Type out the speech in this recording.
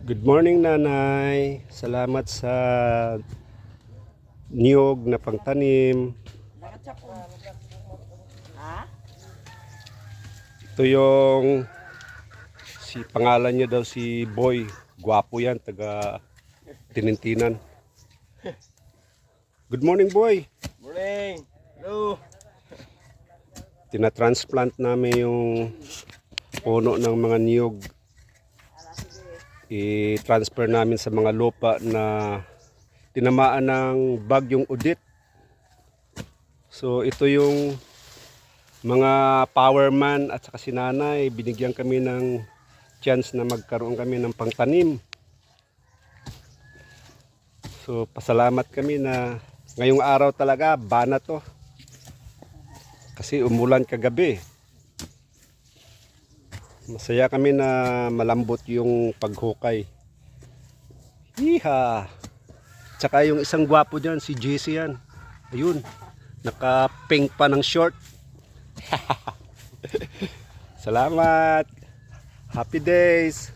Good morning, Nanay. Salamat sa niyog na pangtanim. Ha? Ito yung pangalan niya daw si Boy. Gwapo yan, taga Tinintinan. Good morning, Boy. Morning. Hello. Tinatransplant namin yung puno ng mga niyog. I-transfer namin sa mga lupa na tinamaan ng bagyong Udit. So ito yung mga powerman at saka si Nanay, binigyan kami ng chance na magkaroon kami ng pangtanim. So pasalamat kami na ngayong araw talaga bana to. Kasi umulan kagabi. Masaya kami na malambot yung paghukay. Hiha! Tsaka yung isang gwapo dyan, si JC yan. Ayun, naka-pink pa ng short. Salamat! Happy days!